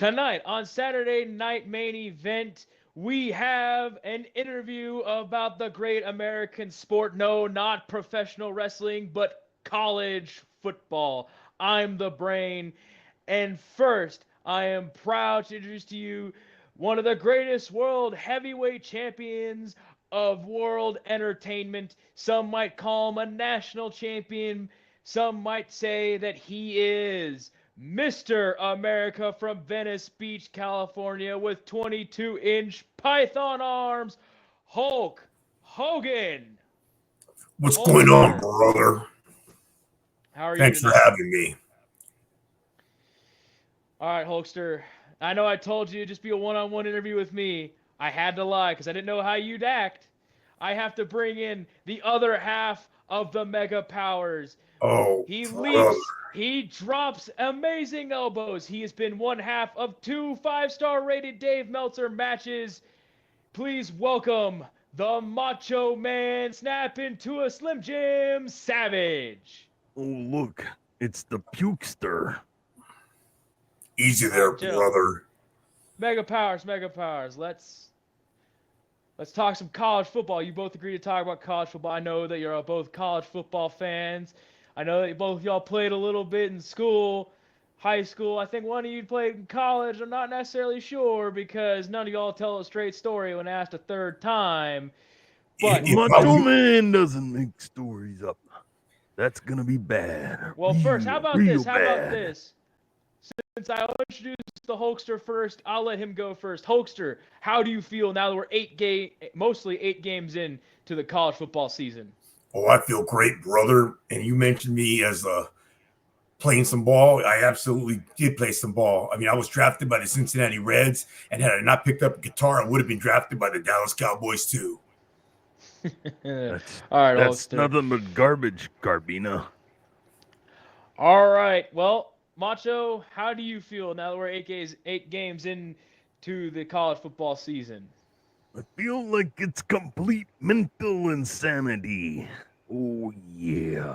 Tonight on Saturday Night Main Event, we have an interview about the great American sport. No, not professional wrestling, but college football. I'm the brain. And first, I am proud to introduce to you one of the greatest world heavyweight champions of world entertainment. Some might call him a national champion. Some might say that he is Mr. America from Venice Beach, California, with 22-inch python arms, Hulk Hogan. What's going on, Hulkster, brother? how are you Thanks for tonight? having me. All right, Hulkster. I know I told you just be a one-on-one interview with me. I had to lie because I didn't know how you'd act. I have to bring in the other half of the Mega Powers. Oh, He brother. leaps, he drops amazing elbows. He has been one half of two five-star rated Dave Meltzer matches. Please welcome the Macho Man snap into a Slim Jim Savage. Oh, look, it's the Pukester. Easy All there, right, chill. brother. Mega Powers, Mega Powers. Let's talk some college football. You both agree to talk about college football. I know that you're both college football fans. I know that both y'all played a little bit in school, high school. I think one of you played in college. I'm not necessarily sure because none of y'all tell a straight story when asked a third time. But If I Macho was, Man doesn't make stories up. That's gonna be bad. well, first, how about Real this? How about bad. this? Since I'll introduce the Hulkster first, I'll let him go first. Hulkster, how do you feel now that we're mostly 8 games in to the college football season? oh, I feel great, brother. And you mentioned me as playing some ball. I absolutely did play some ball. I mean, I was drafted by the Cincinnati Reds, and had I not picked up a guitar, I would have been drafted by the Dallas Cowboys too. All That's right, that's Hulkster. nothing but garbage, Garbina. All right. Well, Macho, how do you feel now that we're 8 games into the college football season? I feel like it's complete mental insanity. Oh yeah.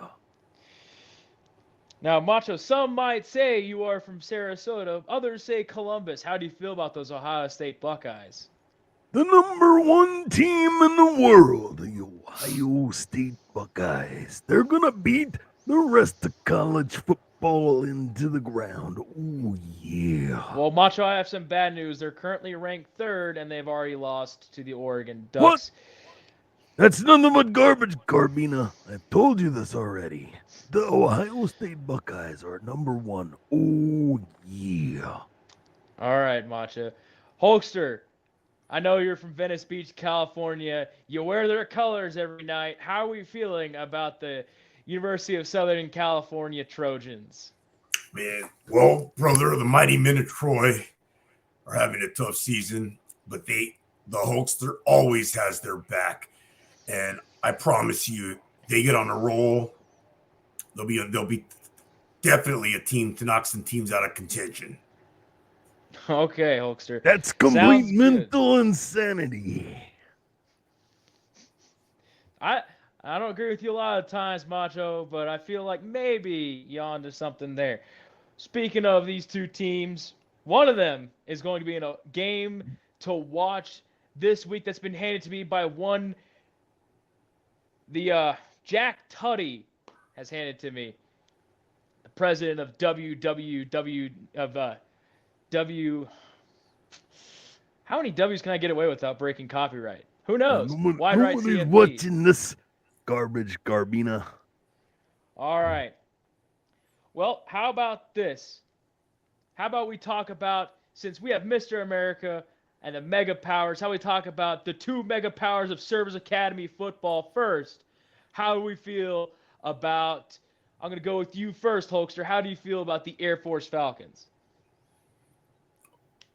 Now, Macho, some might say you are from Sarasota, others say Columbus. How do you feel about those Ohio State Buckeyes? The number one team in the world, the Ohio State Buckeyes. They're gonna beat the rest of college football into the ground. Oh yeah. Well, Macho, I have some bad news. They're currently ranked third, and they've already lost to the Oregon What? Ducks. That's nothing but garbage, Garbina. I've told you this already. The Ohio State Buckeyes are number one. Oh, yeah. All right, Macho. Hulkster, I know you're from Venice Beach, California. You wear their colors every night. How are we feeling about the University of Southern California Trojans? Man, well, brother, the mighty men of Troy are having a tough season, but the Hulkster always has their back. And I promise you, they get on a roll. They'll be definitely a team to knock some teams out of contention. Okay, Hulkster. That's complete Sounds good. mental insanity. I I don't agree with you a lot of times, Macho, but I feel like maybe you're onto something there. Speaking of these two teams, one of them is going to be in a game to watch this week that's been handed to me by one the Jack Tutty has handed to me, the president of WWW of W. How many W's can I get away without breaking copyright? Who knows? Wide No right one is CMP. watching this garbage, Garbina. All right. Well, how about this? How about we talk about, since we have Mr. America and the Mega Powers, how we talk about the two Mega Powers of Service Academy football first? How do we feel about, I'm going to go with you first, Hulkster. How do you feel about the Air Force Falcons?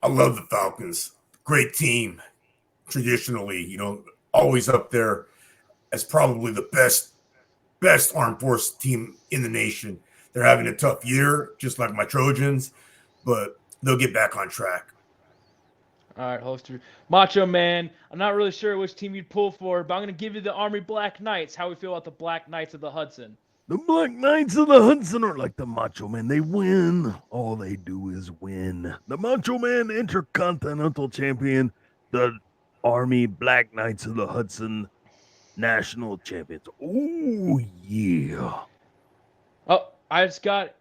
I love the Falcons. Great team. Traditionally, always up there as probably the best armed force team in the nation. They're having a tough year, just like my Trojans, but they'll get back on track. All right, Hulkster. Macho Man, I'm not really sure which team you'd pull for, but I'm going to give you the Army Black Knights. How we feel about the Black Knights of the Hudson? The Black Knights of the Hudson are like the Macho Man. They win. All they do is win. The Macho Man Intercontinental Champion. The Army Black Knights of the Hudson National Champions. Oh, yeah. Oh, I just got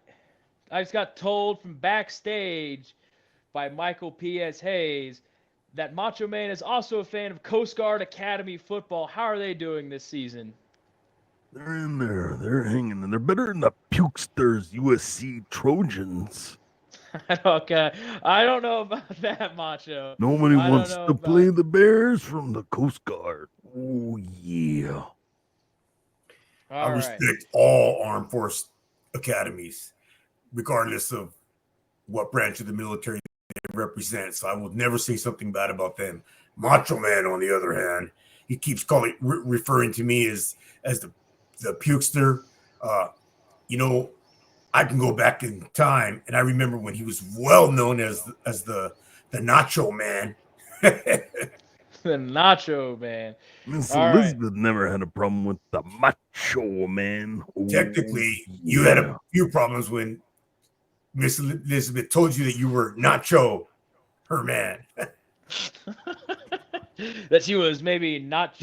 told from backstage by Michael P.S. Hayes that Macho Man is also a fan of Coast Guard Academy football. How are they doing this season? They're in there. They're hanging in. They're better than the Pukesters USC Trojans. Okay, I don't know about that, Macho. Nobody I don't wants know to play about. the Bears from the Coast Guard. Oh, yeah. I All right. respect all armed force academies, regardless of what branch of the military they represent. So I will never say something bad about them. Macho Man, on the other hand, he keeps referring to me as the pukester. You know, I can go back in time, and I remember when he was well known as the Nacho Man. The Nacho Man. Miss All right. Elizabeth never had a problem with the Macho Man. Oh, Technically, you had yeah. a few problems when Miss Elizabeth told you that you were Nacho, her man. That she was maybe Nacho.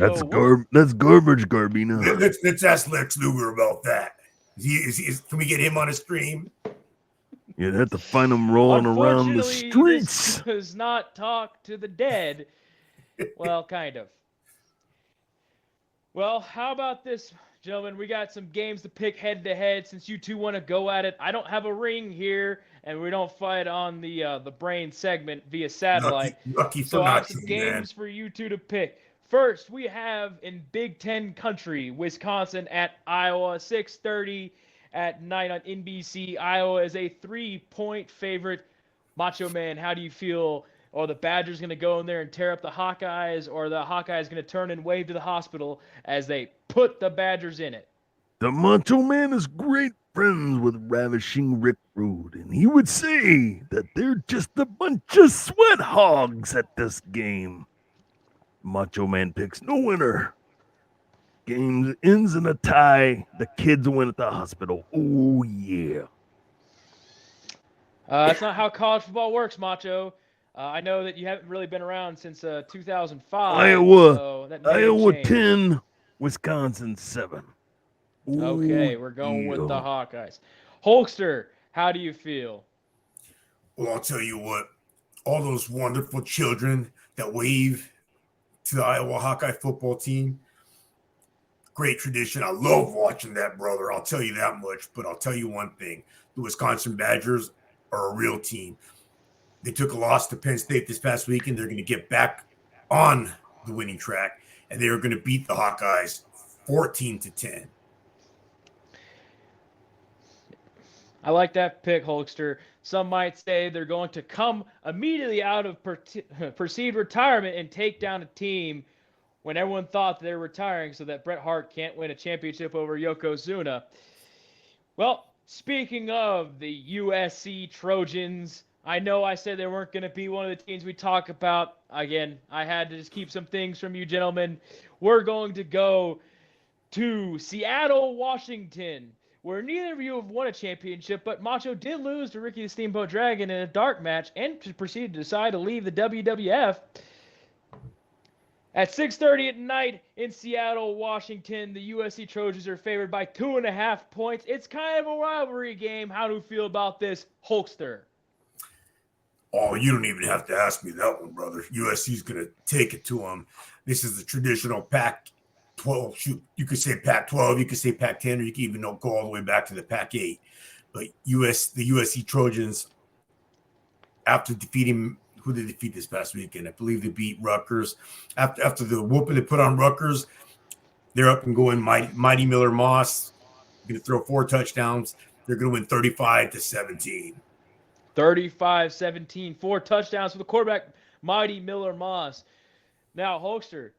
That's garbage, Garbina. Let's ask Lex Luger about that. Can we get him on a stream? You'd have to find him rolling around the Unfortunately, streets. this does not talk to the dead. Well, kind of. Well, how about this, gentlemen? We got some games to pick head to head since you two want to go at it. I don't have a ring here, and we don't fight on the brain segment via satellite. Lucky for So I have Nacho, some man. games for you two to pick. First, we have in Big Ten country, Wisconsin at Iowa, 6:30 at night on NBC. Iowa is a 3-point favorite. Macho Man, how do you feel? Are the Badgers going to go in there and tear up the Hawkeyes, or the Hawkeyes going to turn and wave to the hospital as they put the Badgers in it? The Macho Man is great friends with Ravishing Rick Rude, and he would say that they're just a bunch of sweat hogs at this game. Macho Man picks no winner. Game ends in a tie. The kids win at the hospital. Oh, yeah. That's not how college football works, Macho. I know that you haven't really been around since 2005. Iowa, So that may have Iowa changed. 10, Wisconsin 7. Ooh, Okay, we're going with the yeah. Hawkeyes. Hulkster, how do you feel? Well, I'll tell you what. All those wonderful children that wave to the Iowa Hawkeye football team. Great tradition. I love watching that, brother. I'll tell you that much. But I'll tell you one thing. The Wisconsin Badgers are a real team. They took a loss to Penn State this past weekend. They're going to get back on the winning track, and they are going to beat the Hawkeyes 14-10. I like that pick, Hulkster. Some might say they're going to come immediately out of perceived retirement and take down a team when everyone thought they were retiring so that Bret Hart can't win a championship over Yokozuna. Well, speaking of the USC Trojans, I know I said they weren't going to be one of the teams we talk about. Again, I had to just keep some things from you gentlemen. We're going to go to Seattle, Washington, where neither of you have won a championship, but Macho did lose to Ricky the Steamboat Dragon in a dark match and proceeded to decide to leave the WWF. At 6:30 at night in Seattle, Washington, the USC Trojans are favored by 2.5 points. It's kind of a rivalry game. How do you feel about this, Hulkster? Oh, you don't even have to ask me that one, brother. USC's going to take it to them. This is the traditional Pac-12. Shoot, you could say Pac-12, you could say Pac-10, or you could even go all the way back to the Pac-8. But the USC Trojans, after defeating – who did they defeat this past weekend? I believe they beat Rutgers. After the whooping they put on Rutgers, they're up and going. Mighty Miller Moss going to throw 4 touchdowns. They're going to win 35-17. 35-17, 4 touchdowns for the quarterback, Mighty Miller Moss. Now, Hulkster,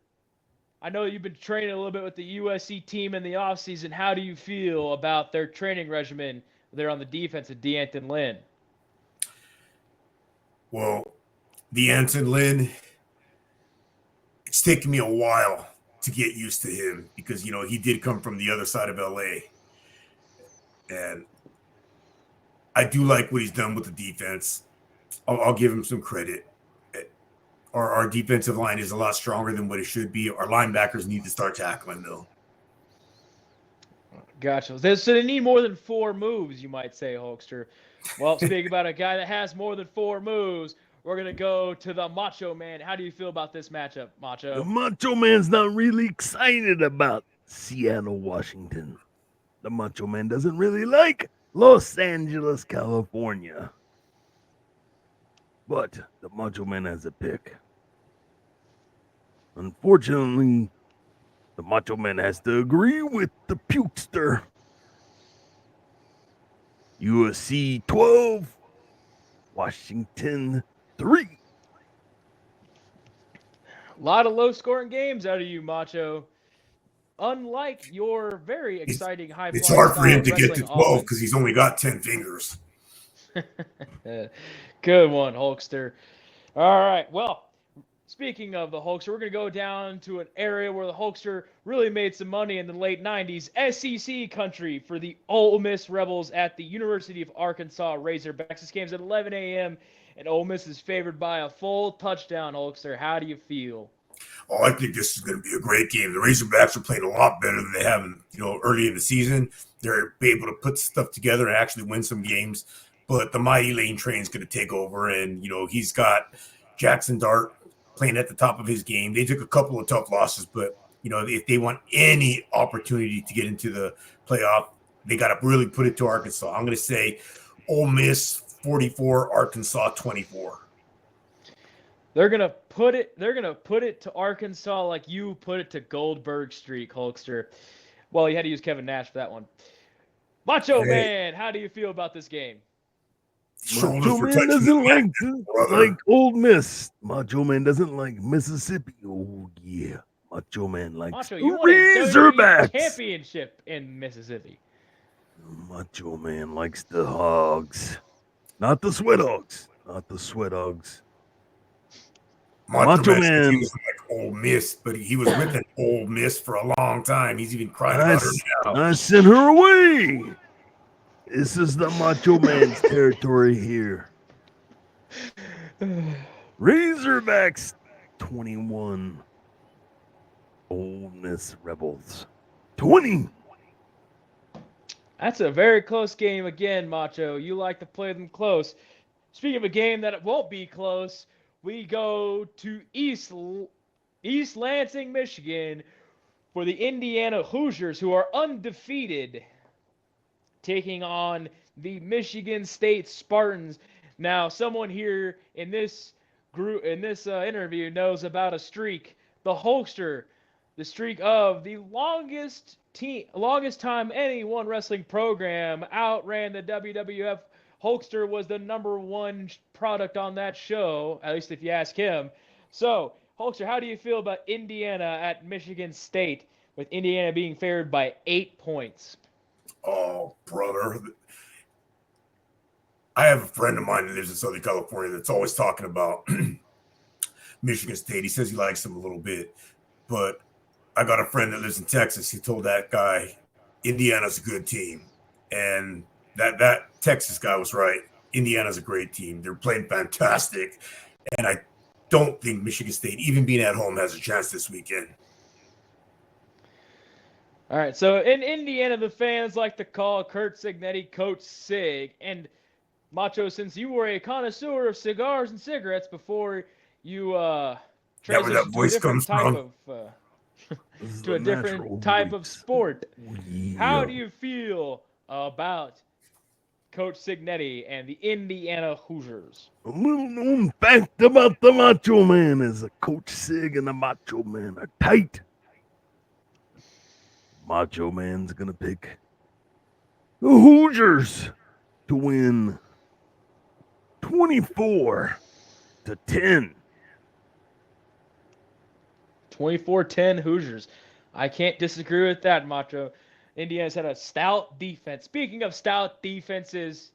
I know you've been training a little bit with the USC team in the offseason. How do you feel about their training regimen there on the defense of D'Anton Lynn? Well, D'Anton Lynn, it's taken me a while to get used to him because, he did come from the other side of LA. And I do like what he's done with the defense. I'll give him some credit. Our defensive line is a lot stronger than what it should be. Our linebackers need to start tackling, though. Gotcha. So they need more than 4 moves, you might say, Hulkster. Well, speaking about a guy that has more than 4 moves, we're going to go to the Macho Man. How do you feel about this matchup, The Macho? Macho Man's not really excited about Seattle, Washington. The Macho Man doesn't really like Los Angeles, California. But the Macho Man has a pick. Unfortunately, the Macho Man has to agree with the Pukester. USC 12, Washington 3. A lot of low-scoring games out of you, Macho. Unlike your very exciting It's high-flying hard for style him of to get to wrestling 12 because offense. he's only got 10 fingers. Good one, Hulkster. All right, well, speaking of the Hulkster, we're going to go down to an area where the Hulkster really made some money in the late 90s. SEC country for the Ole Miss Rebels at the University of Arkansas Razorbacks. This game's at 11 a.m., and Ole Miss is favored by a full touchdown, Hulkster. How do you feel? Oh, I think this is going to be a great game. The Razorbacks are playing a lot better than they have, early in the season. They're able to put stuff together and actually win some games. But the mighty Lane Train's going to take over, and he's got Jackson Dart playing at the top of his game. They took a couple of tough losses, but if they want any opportunity to get into the playoff, they got to really put it to Arkansas. I'm going to say Ole Miss 44, Arkansas 24. They're gonna put it to Arkansas like you put it to Goldberg Street, Hulkster. Well, you had to use Kevin Nash for that one. Macho Hey, Man, how do you feel about this game? shoulders Macho were Man touching the doesn't mat, like brother. Old Miss. Macho Man doesn't like Mississippi. Oh yeah, Macho Man likes Macho, the you won a WWE Razorbacks. championship in Mississippi. Macho Man likes the Hogs, not the Sweat Hogs, not the Sweat Hogs. Macho Macho Man says he Man, was like Ole Miss, but he was with an Ole Miss for a long time. He's even crying I, about her s- now. I sent her away. This is the Macho Man's territory here. Razorbacks 21. Ole Miss Rebels 20. That's a very close game again, Macho. You like to play them close. Speaking of a game that it won't be close, we go to East Lansing, Michigan for the Indiana Hoosiers, who are undefeated, taking on the Michigan State Spartans. Now, someone here in this interview knows about a streak, the Hulkster, the streak of the longest time any one wrestling program outran the WWF. Hulkster was the #1 product on that show, at least if you ask him. So, Hulkster, how do you feel about Indiana at Michigan State, with Indiana being favored by 8 points? Oh, brother. I have a friend of mine that lives in Southern California that's always talking about Michigan State. He says he likes them a little bit, but I got a friend that lives in Texas. He told that guy Indiana's a good team, and that Texas guy was right. Indiana's a great team. They're playing fantastic, and I don't think Michigan State, even being at home, has a chance this weekend. All right, so in Indiana, the fans like to call Kurt Signetti Coach Sig. And Macho, since you were a connoisseur of cigars and cigarettes before you That where that transitioned to a voice different comes type from. of This is to a a different natural type of voice. sport, how Yeah. do you feel about Coach Signetti and the Indiana Hoosiers? A little known fact about the Macho Man is that Coach Sig and the Macho Man are tight. Macho Man's gonna pick the Hoosiers to win 24-10. 24-10 Hoosiers. I can't disagree with that, Macho. Indiana's had a stout defense. Speaking of stout defenses,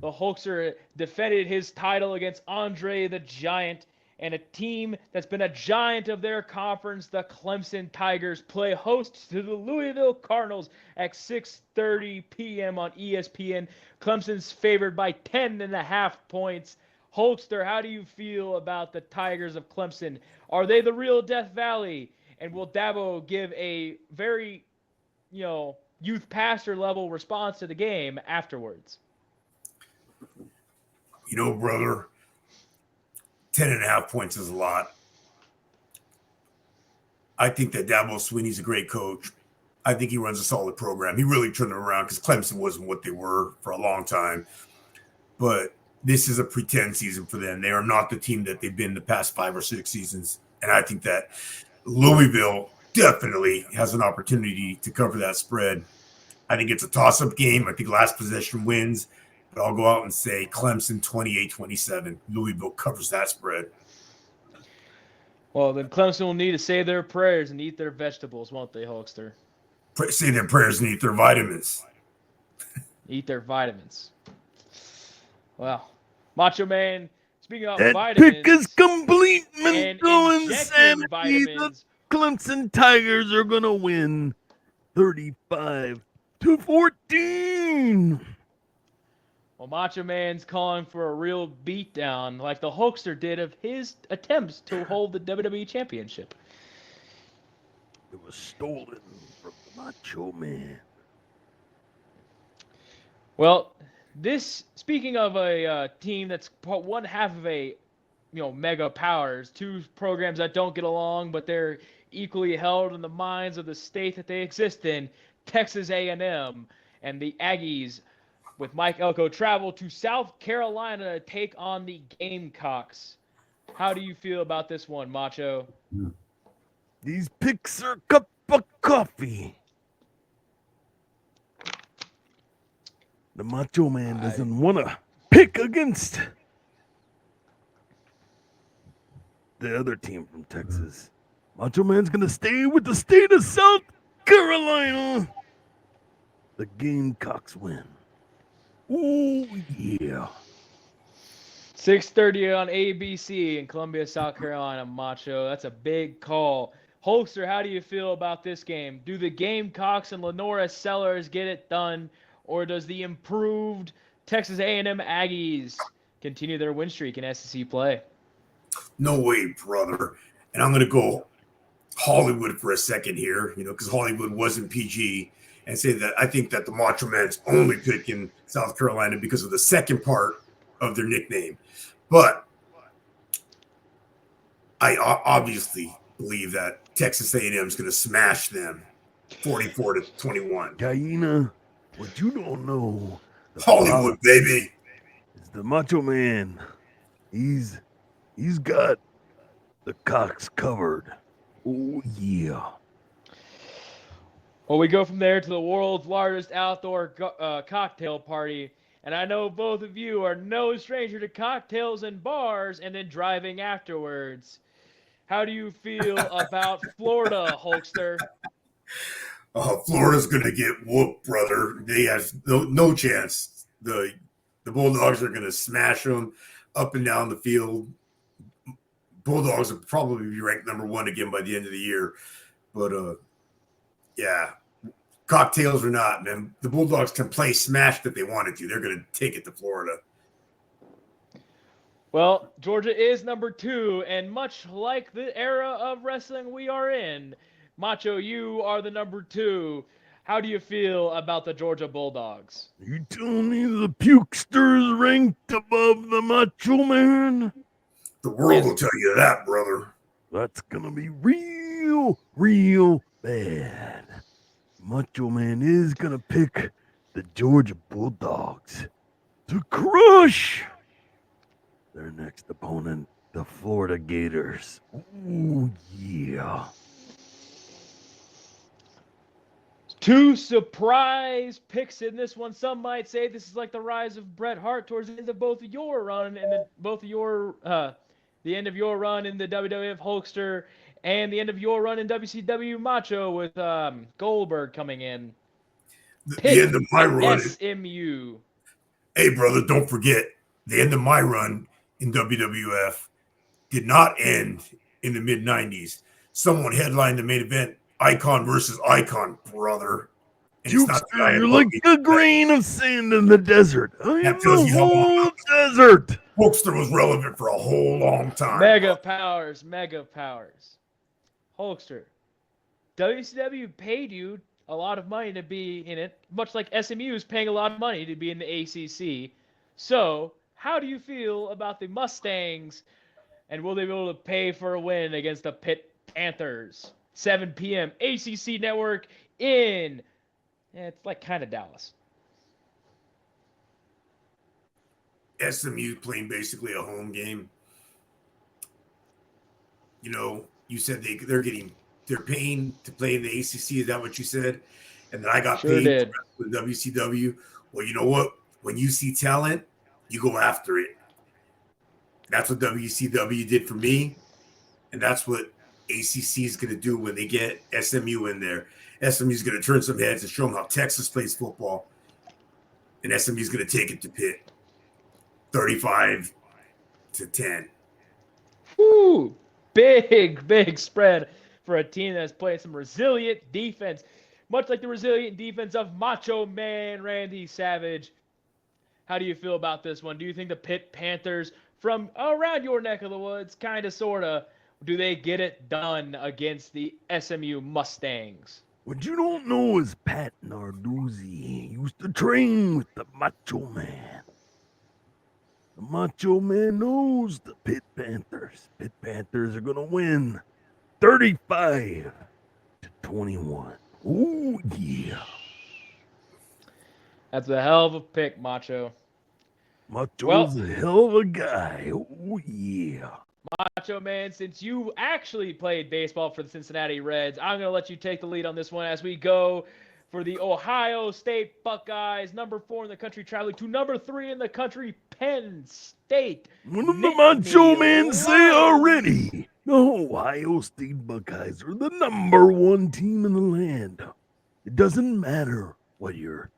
the Hulkster defended his title against Andre the Giant, And a team that's been a giant of their conference, the Clemson Tigers, play host to the Louisville Cardinals at 6:30 p.m. on ESPN. Clemson's favored by 10.5 points. Hulkster, how do you feel about the Tigers of Clemson? Are they the real Death Valley? And will Dabo give a very, youth pastor level response to the game afterwards? Brother, 10.5 points is a lot. I think that Dabo Swinney's a great coach. I think he runs a solid program. He really turned them around because Clemson wasn't what they were for a long time. But this is a pretend season for them. They are not the team that they've been the past 5 or 6 seasons. And I think that Louisville definitely has an opportunity to cover that spread. I think it's a toss-up game. I think last possession wins. But I'll go out and say Clemson 28-27. Louisville covers that spread. Well, then Clemson will need to say their prayers and eat their vegetables, won't they, Hulkster? Say their prayers and eat their vitamins. Eat their vitamins. Well, Macho Man, speaking of that vitamins. Pick is complete mental and insanity. Vitamins. The Clemson Tigers are going to win 35-14. Well, Macho Man's calling for a real beatdown like the Hulkster did of his attempts to hold the WWE Championship. It was stolen from the Macho Man. Well, speaking of a team that's one half of a, mega powers, two programs that don't get along, but they're equally held in the minds of the state that they exist in, Texas A&M and the Aggies with Mike Elko travel to South Carolina to take on the Gamecocks. How do you feel about this one, Macho? These picks are a cup of coffee. The Macho Man doesn't want to pick against the other team from Texas. Macho Man's going to stay with the state of South Carolina. The Gamecocks win. Oh, yeah. 6:30 on ABC in Columbia, South Carolina, Macho. That's a big call. Hulkster, how do you feel about this game? Do the Gamecocks and Lenora Sellers get it done, or does the improved Texas A&M Aggies continue their win streak in SEC play? No way, brother. And I'm going to go Hollywood for a second here, because Hollywood wasn't PG, and say that I think that the Macho Man's only picking South Carolina because of the second part of their nickname. But I obviously believe that Texas A&M is going to smash them 44-21. Guyena, what you don't know. Hollywood, baby. It's the Macho Man. He's got the cocks covered. Oh, yeah. Well, we go from there to the world's largest outdoor cocktail party. And I know both of you are no stranger to cocktails and bars and then driving afterwards. How do you feel about Florida, Hulkster? Florida's going to get whooped, brother. They have no chance. The Bulldogs are going to smash them up and down the field. Bulldogs will probably be ranked number 1 again by the end of the year. But, yeah, cocktails or not, man, the Bulldogs can play smash if they wanted to. They're going to take it to Florida. Well, Georgia is number 2, and much like the era of wrestling we are in, Macho, you are the number 2. How do you feel about the Georgia Bulldogs? You telling me the Pukesters ranked above the Macho Man? The world will tell you that, brother. That's going to be real bad. Macho Man is going to pick the Georgia Bulldogs to crush their next opponent, the Florida Gators. Ooh, yeah. 2 surprise picks in this one. Some might say this is like the rise of Bret Hart towards the end of both of your run and the end of your run in the WWF Hulkster and the end of your run in WCW Macho with Goldberg coming in. The end of my run. SMU. Hey, brother, don't forget the end of my run in WWF did not end in the mid 90s. Someone headlined the main event, Icon versus Icon, brother. And it's not that I Hulkster, had you're like lucky. a grain of sand in the desert. I am That tells the you how long whole desert. Hulkster was relevant for a whole long time. Mega powers, mega powers. Hulkster, WCW paid you a lot of money to be in it, much like SMU is paying a lot of money to be in the ACC. So, how do you feel about the Mustangs, and will they be able to pay for a win against the Pitt Panthers? 7 p.m. ACC Network in, it's like kind of Dallas. SMU playing basically a home game. You know, you said they're paying to play in the ACC. Is that what you said? And then I got Sure paid did. for WCW. Well, you know what? When you see talent, you go after it. That's what WCW did for me, and that's what ACC is going to do when they get SMU in there. SMU is going to turn some heads and show them how Texas plays football, and SMU is going to take it to Pitt, 35-10. Whoo! Big spread for a team that's playing some resilient defense, much like the resilient defense of Macho Man Randy Savage. How do you feel about this one? Do you think the Pitt Panthers from around your neck of the woods, kind of, sort of, do they get it done against the SMU Mustangs? What you don't know is Pat Narduzzi used to train with the Macho Man. The Macho Man knows the Pitt Panthers. Pitt Panthers are going to win 35-21. Oh, yeah. That's a hell of a pick, Macho. Macho's a hell of a guy. Oh, yeah. Macho Man, since you actually played baseball for the Cincinnati Reds, I'm going to let you take the lead on this one as we go for the Ohio State Buckeyes, number 4 in the country, traveling to number 3 in the country, Penn State. What did the Macho Man say already? The Ohio State Buckeyes are the number 1 team in the land. It doesn't matter what your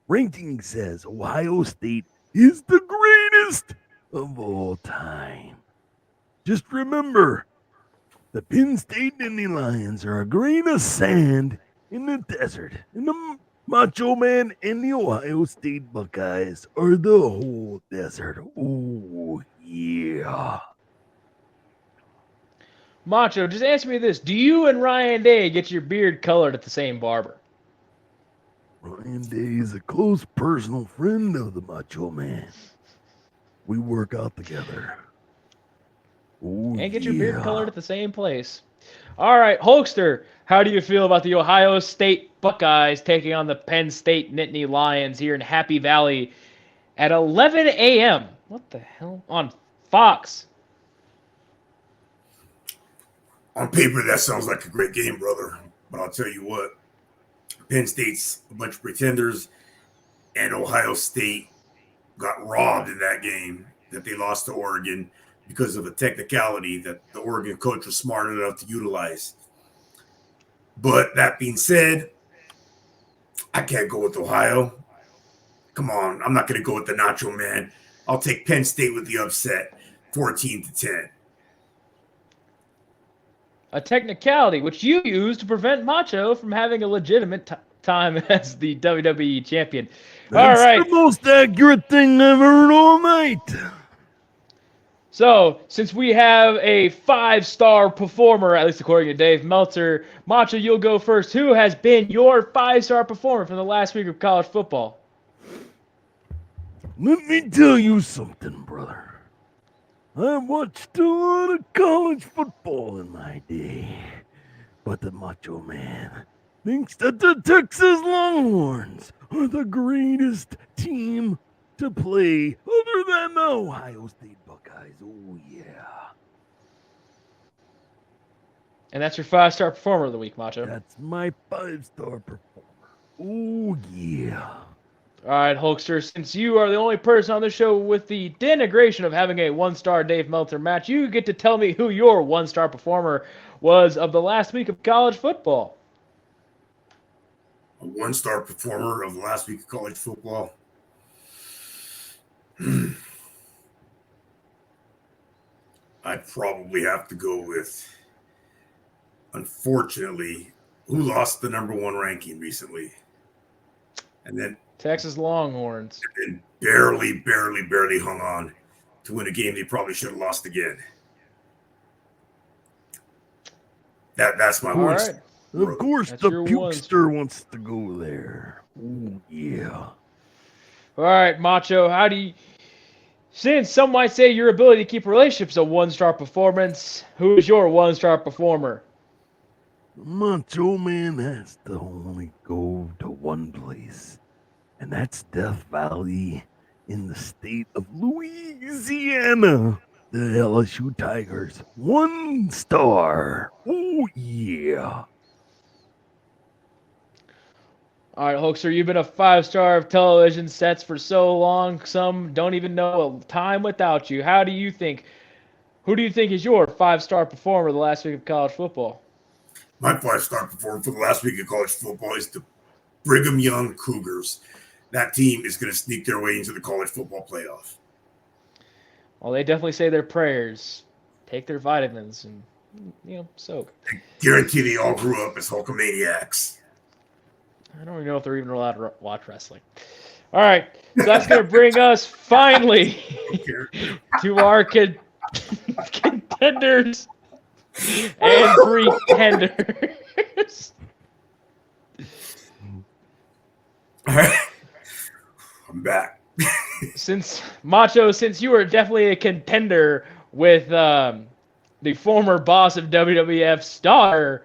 ranking says. Ohio State is the greatest of all time. Just remember, the Penn State Lions are a grain of sand in the desert, and the Macho Man and the Ohio State Buckeyes are the whole desert. Oh, yeah. Macho, just answer me this. Do you and Ryan Day get your beard colored at the same barber? Ryan Day is a close personal friend of the Macho Man. We work out together. Oh, And get your beard colored at the same place. All right, Hulkster, how do you feel about the Ohio State Buckeyes taking on the Penn State Nittany Lions here in Happy Valley at 11 a.m.? What the hell? On Fox. On paper, that sounds like a great game, brother. But I'll tell you what, Penn State's a bunch of pretenders, and Ohio State got robbed in that game that they lost to Oregon because of a technicality that the Oregon coach was smart enough to utilize. But that being said, I can't go with Ohio. Come on, I'm not going to go with the Nacho Man. I'll take Penn State with the upset, 14-10. A technicality which you use to prevent Macho from having a legitimate time as the WWE champion. That's all right. the most accurate thing I've heard all night. So, since we have a 5-star performer, at least according to Dave Meltzer, Macho, you'll go first. Who has been your 5-star performer from the last week of college football? Let me tell you something, brother. I watched a lot of college football in my day, but the Macho Man thinks that the Texas Longhorns are the greatest team to play other than the Ohio State Buckeyes. Oh, yeah. And that's your 5-star performer of the week, Macho. That's my 5-star performer. Oh, yeah. All right, Hulkster, since you are the only person on the show with the denigration of having a 1-star Dave Meltzer match, you get to tell me who your 1-star performer was of the last week of college football. A 1-star performer of the last week of college football. I'd probably have to go with, unfortunately, who lost the number 1 ranking recently, and then Texas Longhorns. barely hung on to win a game they probably should have lost again. That's my All one. right. Of course, That's the your Hulkster wants to go there. Oh, yeah. All right, Macho. How do you? Since some might say your ability to keep relationships a 1-star performance, who is your 1-star performer? Macho Man has to only go to one place, and that's Death Valley in the state of Louisiana. The LSU Tigers. 1 star. Oh, yeah. All right, Hulkster, you've been a 5-star of television sets for so long, some don't even know a time without you. Who do you think is your 5-star performer the last week of college football? My 5-star performer for the last week of college football is the Brigham Young Cougars. That team is going to sneak their way into the college football playoff. Well, they definitely say their prayers, take their vitamins, and soak. I guarantee they all grew up as Hulkamaniacs. I don't even know if they're even allowed to watch wrestling. All right, so that's going to bring us finally to our contenders and pretenders. All right. I'm back. Since you are definitely a contender with the former boss of WWF Star,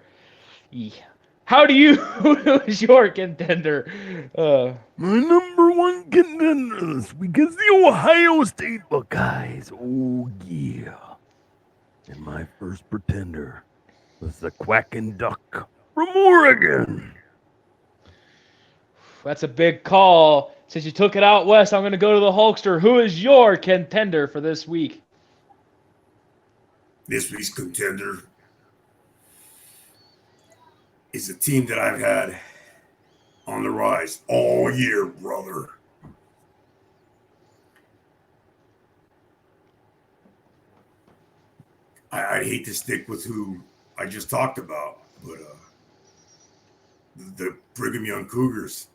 who is your contender? My number 1 contender this week is the Ohio State Buckeyes. Oh, yeah. And my first pretender was the Quacking Duck from Oregon. That's a big call. Since you took it out west, I'm going to go to the Hulkster. Who is your contender for this week? This week's contender is a team that I've had on the rise all year, brother. I'd hate to stick with who I just talked about, but the Brigham Young Cougars,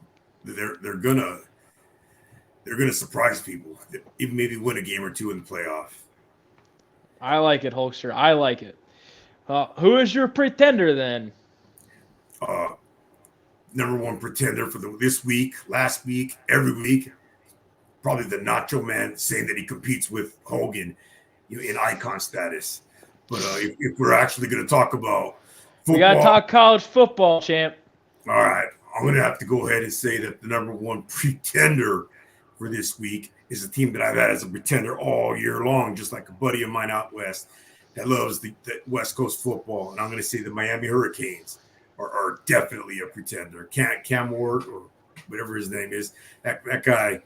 they're gonna surprise people, even maybe win a game or two in the playoff. I like it, Hulkster. I like it. Who is your pretender then? Number 1 pretender for this week, last week, every week, probably the Nacho Man, saying that he competes with Hogan, in icon status. But if we're actually going to talk about football, we got to talk college football, champ. All right, I'm going to have to go ahead and say that the number 1 pretender for this week is a team that I've had as a pretender all year long, just like a buddy of mine out west that loves the West Coast football. And I'm going to say the Miami Hurricanes are definitely a pretender. Cam Ward, or whatever his name is, that guy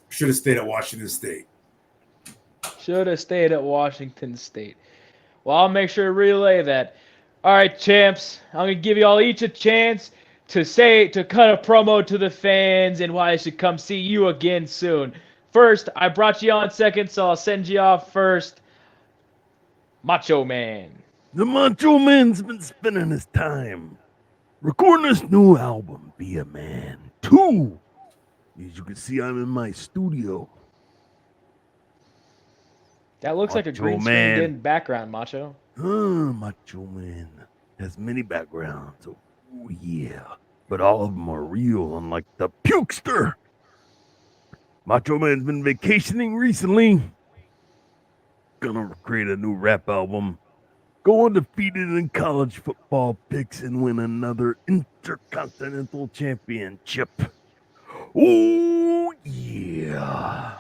should have stayed at Washington State. Should have stayed at Washington State. Well, I'll make sure to relay that. All right, champs. I'm going to give you all each a chance to cut a promo to the fans and why they should come see you again soon. First, I brought you on second, so I'll send you off first. Macho Man. The Macho Man's been spending his time recording this new album, Be a Man 2. As you can see, I'm in my studio. That looks like a green screened in background, Macho. Macho Man has many backgrounds. Oh, yeah. But all of them are real, unlike the Pukester. Macho Man's been vacationing recently. Gonna create a new rap album. Go undefeated in college football picks and win another Intercontinental Championship. Oh, yeah.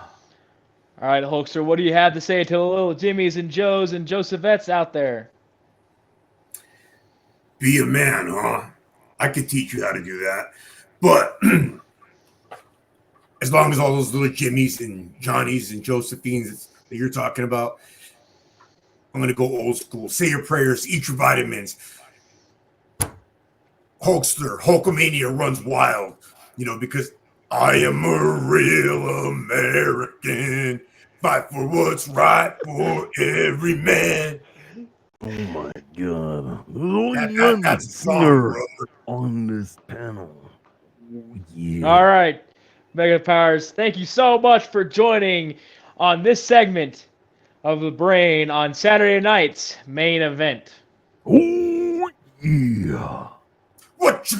All right, Hulkster, what do you have to say to the little Jimmys and Joes and Josephettes out there? Be a man, huh? I could teach you how to do that. But as long as all those little Jimmys and Johnnies and Josephines that you're talking about, I'm going to go old school. Say your prayers, eat your vitamins. Hulkamania runs wild, because I am a real American. Fight for what's right for every man. Oh my God! There's only That, one that's a song, singer brother. on this panel. Oh, yeah. All right, Mega Powers, thank you so much for joining on this segment of the Brain on Saturday night's main event. Oh yeah. What you